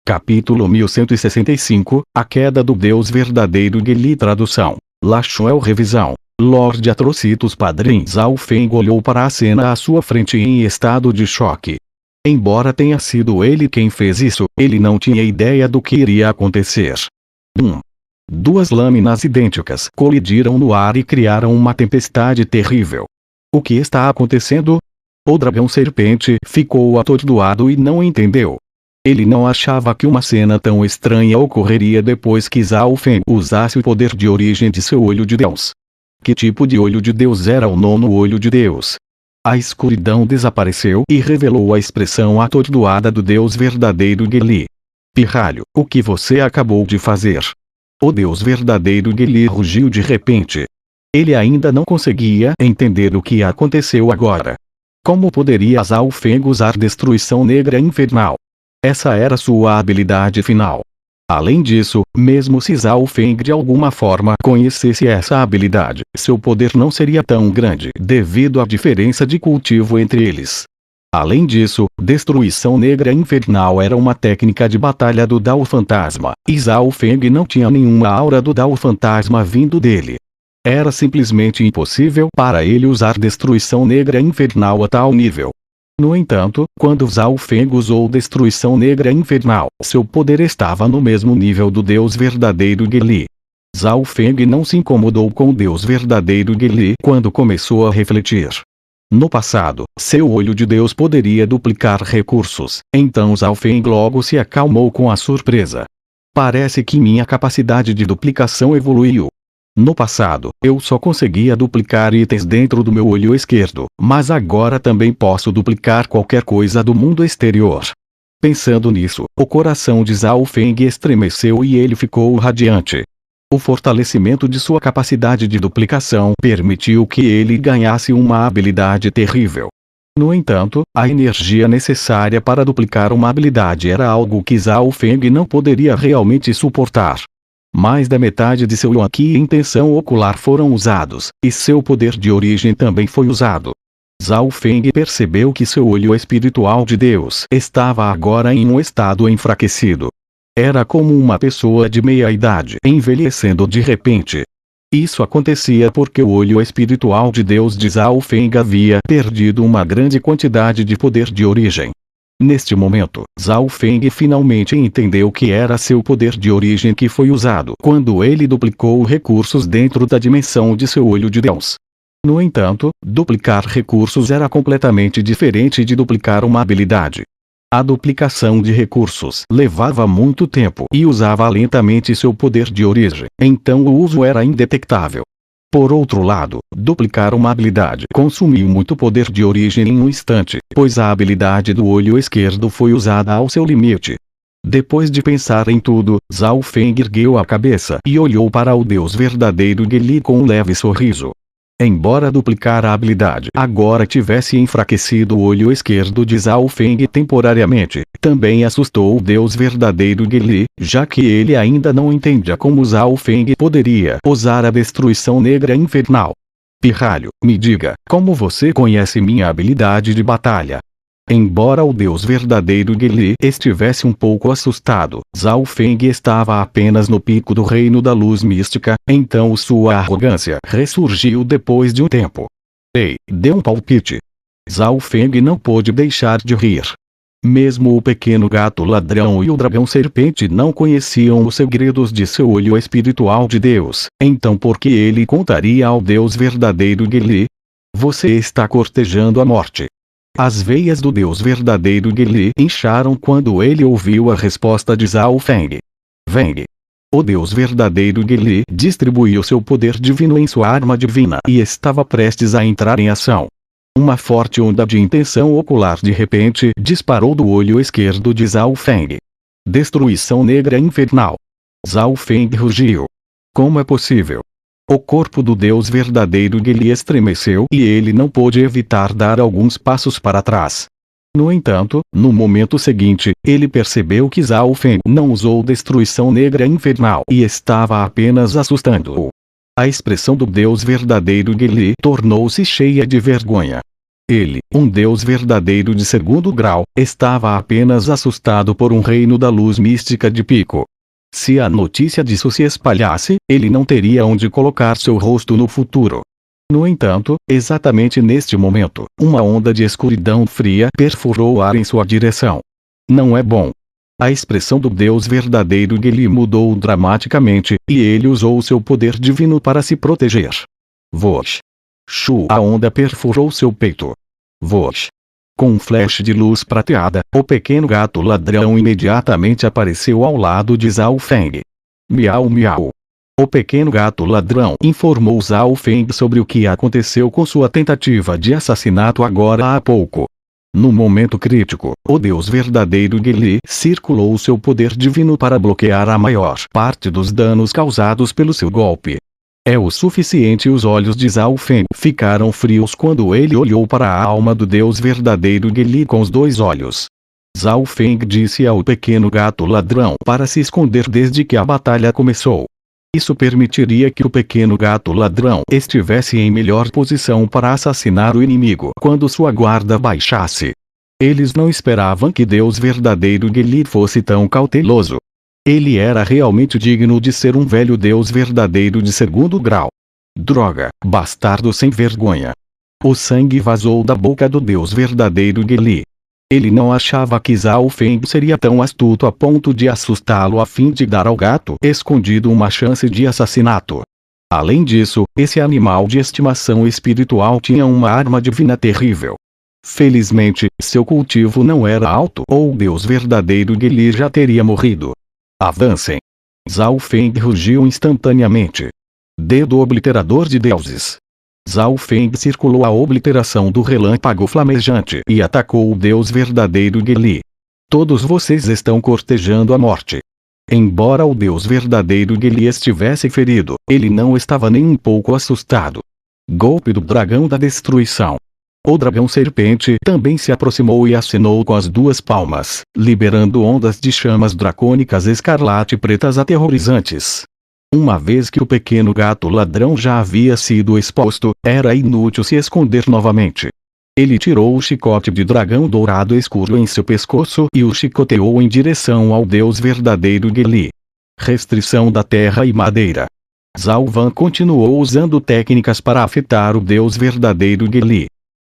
Capítulo 1165, A Queda do Deus Verdadeiro. Geli. Tradução: Lachuel. Revisão: Lord Atrocitus. Padre Zhao Feng olhou para a cena à sua frente em estado de choque. Embora tenha sido ele quem fez isso, ele não tinha ideia do que iria acontecer. Duas lâminas idênticas colidiram no ar e criaram uma tempestade terrível. O que está acontecendo? O dragão serpente ficou atordoado e não entendeu. Ele não achava que uma cena tão estranha ocorreria depois que Zhao Feng usasse o poder de origem de seu olho de Deus. Que tipo de olho de Deus era o nono olho de Deus? A escuridão desapareceu e revelou a expressão atordoada do Deus verdadeiro. Geli. Pirralho, o que você acabou de fazer? O Deus verdadeiro. Geli rugiu de repente. Ele ainda não conseguia entender o que aconteceu agora. Como poderia Zhao Feng usar destruição negra infernal? Essa era sua habilidade final. Além disso, mesmo se Zhao Feng de alguma forma conhecesse essa habilidade, seu poder não seria tão grande devido à diferença de cultivo entre eles. Além disso, destruição negra infernal era uma técnica de batalha do Dao Fantasma, e Zhao Feng não tinha nenhuma aura do Dao Fantasma vindo dele. Era simplesmente impossível para ele usar destruição negra infernal a tal nível. No entanto, quando Zhao Feng usou destruição negra infernal, seu poder estava no mesmo nível do Deus verdadeiro. Geli. Zhao Feng não se incomodou com o Deus verdadeiro Geli quando começou a refletir. No passado, seu olho de Deus poderia duplicar recursos, então Zhao Feng logo se acalmou com a surpresa. Parece que minha capacidade de duplicação evoluiu. No passado, eu só conseguia duplicar itens dentro do meu olho esquerdo, mas agora também posso duplicar qualquer coisa do mundo exterior. Pensando nisso, o coração de Zhao Feng estremeceu e ele ficou radiante. O fortalecimento de sua capacidade de duplicação permitiu que ele ganhasse uma habilidade terrível. No entanto, a energia necessária para duplicar uma habilidade era algo que Zhao Feng não poderia realmente suportar. Mais da metade de seu Yuan-Qi e intenção ocular foram usados, e seu poder de origem também foi usado. Zhao Feng percebeu que seu olho espiritual de Deus estava agora em um estado enfraquecido. Era como uma pessoa de meia idade envelhecendo de repente. Isso acontecia porque o olho espiritual de Deus de Zhao Feng havia perdido uma grande quantidade de poder de origem. Neste momento, Zhao Feng finalmente entendeu que era seu poder de origem que foi usado quando ele duplicou recursos dentro da dimensão de seu olho de Deus. No entanto, duplicar recursos era completamente diferente de duplicar uma habilidade. A duplicação de recursos levava muito tempo e usava lentamente seu poder de origem, então o uso era indetectável. Por outro lado, duplicar uma habilidade consumiu muito poder de origem em um instante, pois a habilidade do olho esquerdo foi usada ao seu limite. Depois de pensar em tudo, Zhao Feng ergueu a cabeça e olhou para o Deus verdadeiro Geli com um leve sorriso. Embora duplicar a habilidade agora tivesse enfraquecido o olho esquerdo de Zhao Feng temporariamente, também assustou o Deus verdadeiro Geli, já que ele ainda não entendia como Zhao Feng poderia usar a destruição negra infernal. Pirralho, me diga, como você conhece minha habilidade de batalha? Embora o Deus verdadeiro Geli estivesse um pouco assustado, Zhao Feng estava apenas no pico do reino da luz mística, então sua arrogância ressurgiu depois de um tempo. Ei, dê um palpite. Zhao Feng não pôde deixar de rir. Mesmo o pequeno gato ladrão e o dragão serpente não conheciam os segredos de seu olho espiritual de Deus, então por que ele contaria ao Deus verdadeiro Geli? Você está cortejando a morte. As veias do Deus verdadeiro Geli incharam quando ele ouviu a resposta de Zhao Feng. Feng. O Deus verdadeiro Geli distribuiu seu poder divino em sua arma divina e estava prestes a entrar em ação. Uma forte onda de intenção ocular de repente disparou do olho esquerdo de Zhao Feng. Destruição negra infernal. Zhao Feng rugiu. Como é possível? O corpo do Deus verdadeiro Geli estremeceu e ele não pôde evitar dar alguns passos para trás. No entanto, no momento seguinte, ele percebeu que Zhao Feng não usou destruição negra infernal e estava apenas assustando-o. A expressão do Deus verdadeiro Geli tornou-se cheia de vergonha. Ele, um Deus verdadeiro de segundo grau, estava apenas assustado por um reino da luz mística de Pico. Se a notícia disso se espalhasse, ele não teria onde colocar seu rosto no futuro. No entanto, exatamente neste momento, uma onda de escuridão fria perfurou o ar em sua direção. Não é bom. A expressão do Deus verdadeiro Geli mudou dramaticamente, e ele usou seu poder divino para se proteger. Vosh. Shu. A onda perfurou seu peito. Vosh. Com um flash de luz prateada, o pequeno gato ladrão imediatamente apareceu ao lado de Zhao Feng. Miau miau. O pequeno gato ladrão informou Zhao Feng sobre o que aconteceu com sua tentativa de assassinato agora há pouco. No momento crítico, o Deus verdadeiro Geli circulou seu poder divino para bloquear a maior parte dos danos causados pelo seu golpe. É o suficiente. Os olhos de Zhao Feng ficaram frios quando ele olhou para a alma do Deus verdadeiro Geli com os dois olhos. Zhao Feng disse ao pequeno gato ladrão para se esconder desde que a batalha começou. Isso permitiria que o pequeno gato ladrão estivesse em melhor posição para assassinar o inimigo quando sua guarda baixasse. Eles não esperavam que Deus verdadeiro Geli fosse tão cauteloso. Ele era realmente digno de ser um velho Deus verdadeiro de segundo grau. Droga, bastardo sem vergonha. O sangue vazou da boca do Deus verdadeiro Geli. Ele não achava que Zhao Feng seria tão astuto a ponto de assustá-lo a fim de dar ao gato escondido uma chance de assassinato. Além disso, esse animal de estimação espiritual tinha uma arma divina terrível. Felizmente, seu cultivo não era alto ou o Deus verdadeiro Geli já teria morrido. Avancem! Zhao Feng rugiu instantaneamente. Dedo obliterador de deuses. Zhao Feng circulou a obliteração do relâmpago flamejante e atacou o Deus verdadeiro Geli. Todos vocês estão cortejando a morte. Embora o Deus verdadeiro Geli estivesse ferido, ele não estava nem um pouco assustado. Golpe do dragão da destruição. O dragão serpente também se aproximou e acenou com as duas palmas, liberando ondas de chamas dracônicas escarlate pretas aterrorizantes. Uma vez que o pequeno gato ladrão já havia sido exposto, era inútil se esconder novamente. Ele tirou o chicote de dragão dourado escuro em seu pescoço e o chicoteou em direção ao Deus verdadeiro Geli. Restrição da terra e madeira. Zhao Van continuou usando técnicas para afetar o Deus verdadeiro Geli.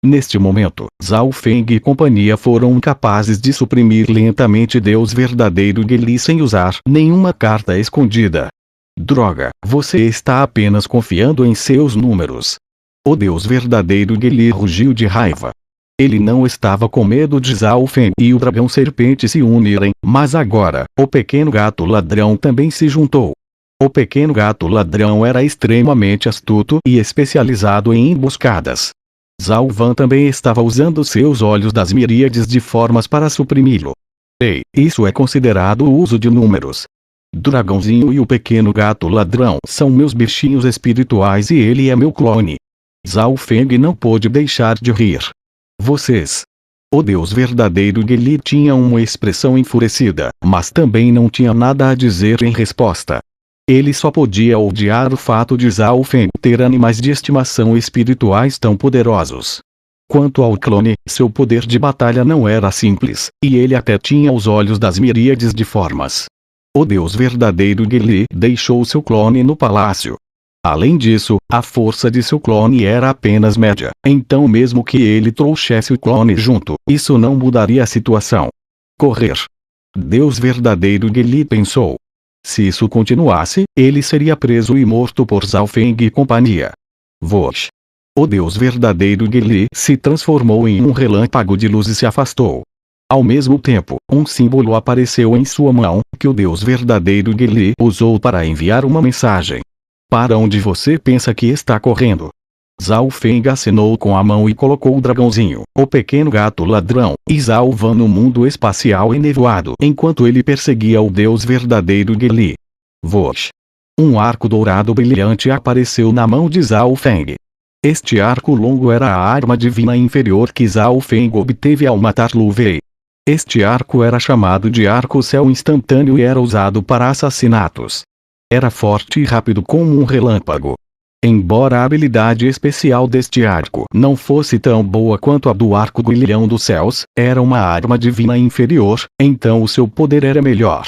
Neste momento, Zhao Feng e companhia foram capazes de suprimir lentamente Deus verdadeiro Geli sem usar nenhuma carta escondida. Droga, você está apenas confiando em seus números. O Deus verdadeiro Geli rugiu de raiva. Ele não estava com medo de Zhao Feng e o dragão serpente se unirem, mas agora, o pequeno gato ladrão também se juntou. O pequeno gato ladrão era extremamente astuto e especializado em emboscadas. Zhao Van também estava usando seus olhos das miríades de formas para suprimi-lo. Ei, isso é considerado o uso de números. Dragãozinho e o pequeno gato ladrão são meus bichinhos espirituais e ele é meu clone. Zhao Feng não pôde deixar de rir. Vocês. O Deus verdadeiro Geli tinha uma expressão enfurecida, mas também não tinha nada a dizer em resposta. Ele só podia odiar o fato de Zhao Feng ter animais de estimação espirituais tão poderosos. Quanto ao clone, seu poder de batalha não era simples, e ele até tinha os olhos das miríades de formas. O Deus verdadeiro Geli deixou seu clone no palácio. Além disso, a força de seu clone era apenas média, então mesmo que ele trouxesse o clone junto, isso não mudaria a situação. Correr. Deus verdadeiro Geli pensou. Se isso continuasse, ele seria preso e morto por Zhao Feng e companhia. Vosh. O Deus verdadeiro Geli se transformou em um relâmpago de luz e se afastou. Ao mesmo tempo, um símbolo apareceu em sua mão, que o Deus verdadeiro Geli usou para enviar uma mensagem. Para onde você pensa que está correndo? Zhao Feng acenou com a mão e colocou o dragãozinho, o pequeno gato ladrão, e Zhao Van no mundo espacial enevoado enquanto ele perseguia o Deus verdadeiro Geli. Vosh. Um arco dourado brilhante apareceu na mão de Zhao Feng. Este arco longo era a arma divina inferior que Zhao Feng obteve ao matar Lu Wei. Este arco era chamado de arco-céu instantâneo e era usado para assassinatos. Era forte e rápido como um relâmpago. Embora a habilidade especial deste arco não fosse tão boa quanto a do arco guilhão dos céus, era uma arma divina inferior, então o seu poder era melhor.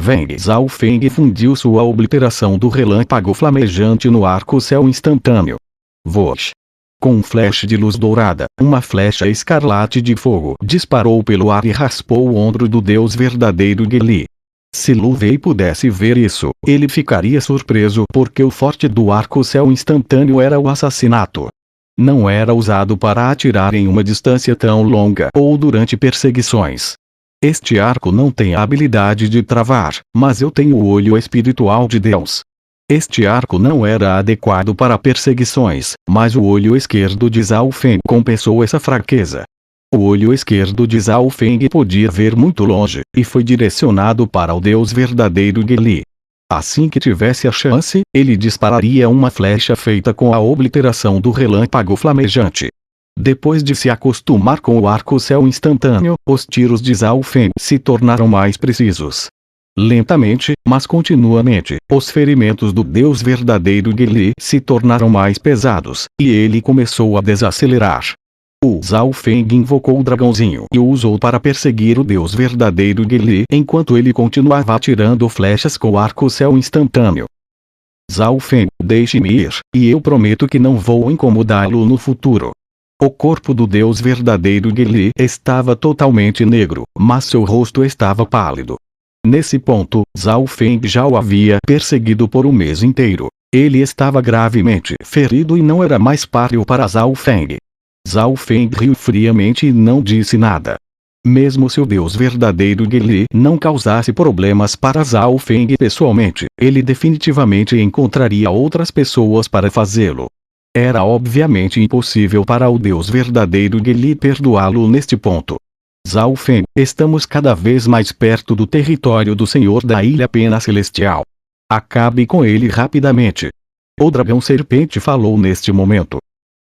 Wang Zhaofeng fundiu sua obliteração do relâmpago flamejante no arco-céu instantâneo. Vosh! Com um flash de luz dourada, uma flecha escarlate de fogo disparou pelo ar e raspou o ombro do deus verdadeiro Geli. Se Lu Wei pudesse ver isso, ele ficaria surpreso porque o forte do arco-céu instantâneo era o assassinato. Não era usado para atirar em uma distância tão longa ou durante perseguições. Este arco não tem a habilidade de travar, mas eu tenho o olho espiritual de Deus. Este arco não era adequado para perseguições, mas o olho esquerdo de Zhao Feng compensou essa fraqueza. O olho esquerdo de Zhao Feng podia ver muito longe, e foi direcionado para o deus verdadeiro Geli. Assim que tivesse a chance, ele dispararia uma flecha feita com a obliteração do relâmpago flamejante. Depois de se acostumar com o arco-céu instantâneo, os tiros de Zhao Feng se tornaram mais precisos. Lentamente, mas continuamente, os ferimentos do deus verdadeiro Geli se tornaram mais pesados, e ele começou a desacelerar. O Zhao Feng invocou o dragãozinho e o usou para perseguir o deus verdadeiro Geli enquanto ele continuava atirando flechas com o arco-céu instantâneo. Zhao Feng, deixe-me ir, e eu prometo que não vou incomodá-lo no futuro. O corpo do deus verdadeiro Geli estava totalmente negro, mas seu rosto estava pálido. Nesse ponto, Zhao Feng já o havia perseguido por um mês inteiro. Ele estava gravemente ferido e não era mais páreo para Zhao Feng. Zhao Feng riu friamente e não disse nada. Mesmo se o deus verdadeiro Geli não causasse problemas para Zhao Feng pessoalmente, ele definitivamente encontraria outras pessoas para fazê-lo. Era obviamente impossível para o deus verdadeiro Geli perdoá-lo neste ponto. Zhao Feng, estamos cada vez mais perto do território do Senhor da Ilha Pena Celestial. Acabe com ele rapidamente. O dragão serpente falou neste momento.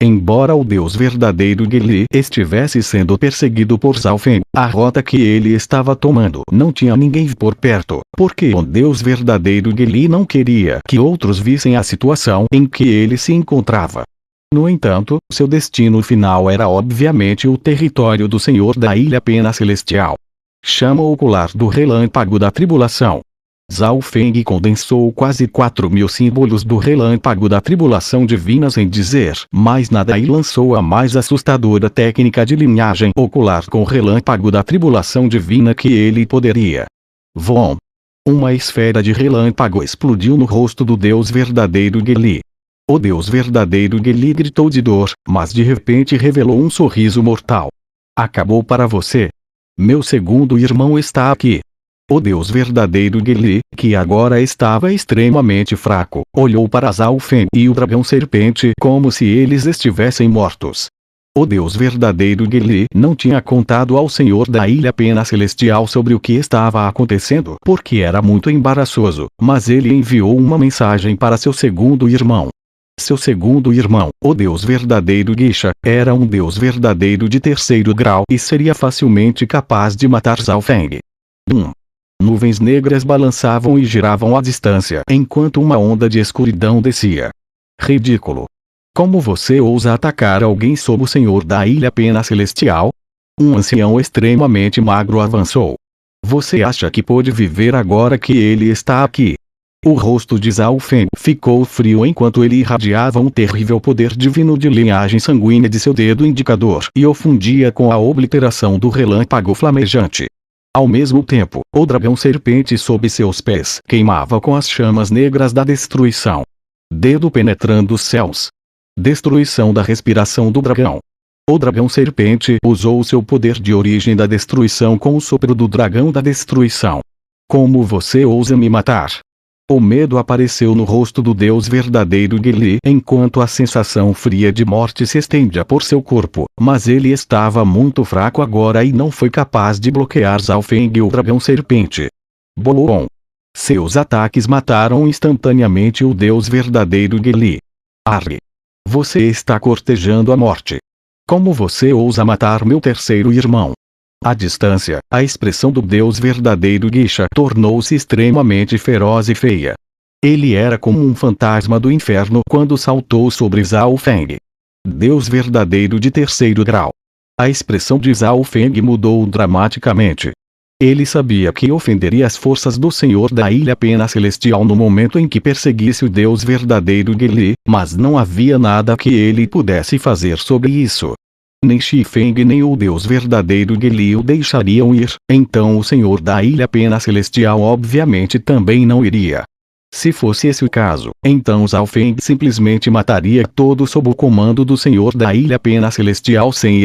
Embora o deus verdadeiro Geli estivesse sendo perseguido por Zhao Feng, a rota que ele estava tomando não tinha ninguém por perto, porque o deus verdadeiro Geli não queria que outros vissem a situação em que ele se encontrava. No entanto, seu destino final era obviamente o território do Senhor da Ilha Pena Celestial. Chama ocular do relâmpago da tribulação. Zhao Feng condensou quase 4.000 símbolos do relâmpago da tribulação divina sem dizer mais nada e lançou a mais assustadora técnica de linhagem ocular com o relâmpago da tribulação divina que ele poderia. Vom! Uma esfera de relâmpago explodiu no rosto do deus verdadeiro Geli. O deus verdadeiro Geli gritou de dor, mas de repente revelou um sorriso mortal. Acabou para você. Meu segundo irmão está aqui. O deus verdadeiro Geli, que agora estava extremamente fraco, olhou para Zhao Feng e o dragão serpente como se eles estivessem mortos. O deus verdadeiro Geli não tinha contado ao Senhor da Ilha Pena Celestial sobre o que estava acontecendo porque era muito embaraçoso, mas ele enviou uma mensagem para seu segundo irmão. Seu segundo irmão, o deus verdadeiro Geisha, era um deus verdadeiro de terceiro grau e seria facilmente capaz de matar Zhao Feng. Nuvens negras balançavam e giravam à distância enquanto uma onda de escuridão descia. Ridículo! Como você ousa atacar alguém sob o Senhor da Ilha Pena Celestial? Um ancião extremamente magro avançou. Você acha que pode viver agora que ele está aqui? O rosto de Zhao Feng ficou frio enquanto ele irradiava um terrível poder divino de linhagem sanguínea de seu dedo indicador e o fundia com a obliteração do relâmpago flamejante. Ao mesmo tempo, o dragão serpente sob seus pés queimava com as chamas negras da destruição. Dedo penetrando os céus. Destruição da respiração do dragão. O dragão serpente usou seu poder de origem da destruição com o sopro do dragão da destruição. Como você ousa me matar? O medo apareceu no rosto do deus verdadeiro Geli enquanto a sensação fria de morte se estendia por seu corpo, mas ele estava muito fraco agora e não foi capaz de bloquear Zhao Feng e o dragão serpente. Boom! Seus ataques mataram instantaneamente o deus verdadeiro Geli. Arre! Você está cortejando a morte. Como você ousa matar meu terceiro irmão? À distância, a expressão do deus verdadeiro Geisha tornou-se extremamente feroz e feia. Ele era como um fantasma do inferno quando saltou sobre Zhao Feng. Deus verdadeiro de terceiro grau. A expressão de Zhao Feng mudou dramaticamente. Ele sabia que ofenderia as forças do Senhor da Ilha Pena Celestial no momento em que perseguisse o Deus verdadeiro Geli, mas não havia nada que ele pudesse fazer sobre isso. Nem Shi Feng nem o Deus verdadeiro Geli o deixariam ir, então o Senhor da Ilha Pena Celestial obviamente também não iria. Se fosse esse o caso, então Zhao Feng simplesmente mataria todos sob o comando do Senhor da Ilha Pena Celestial sem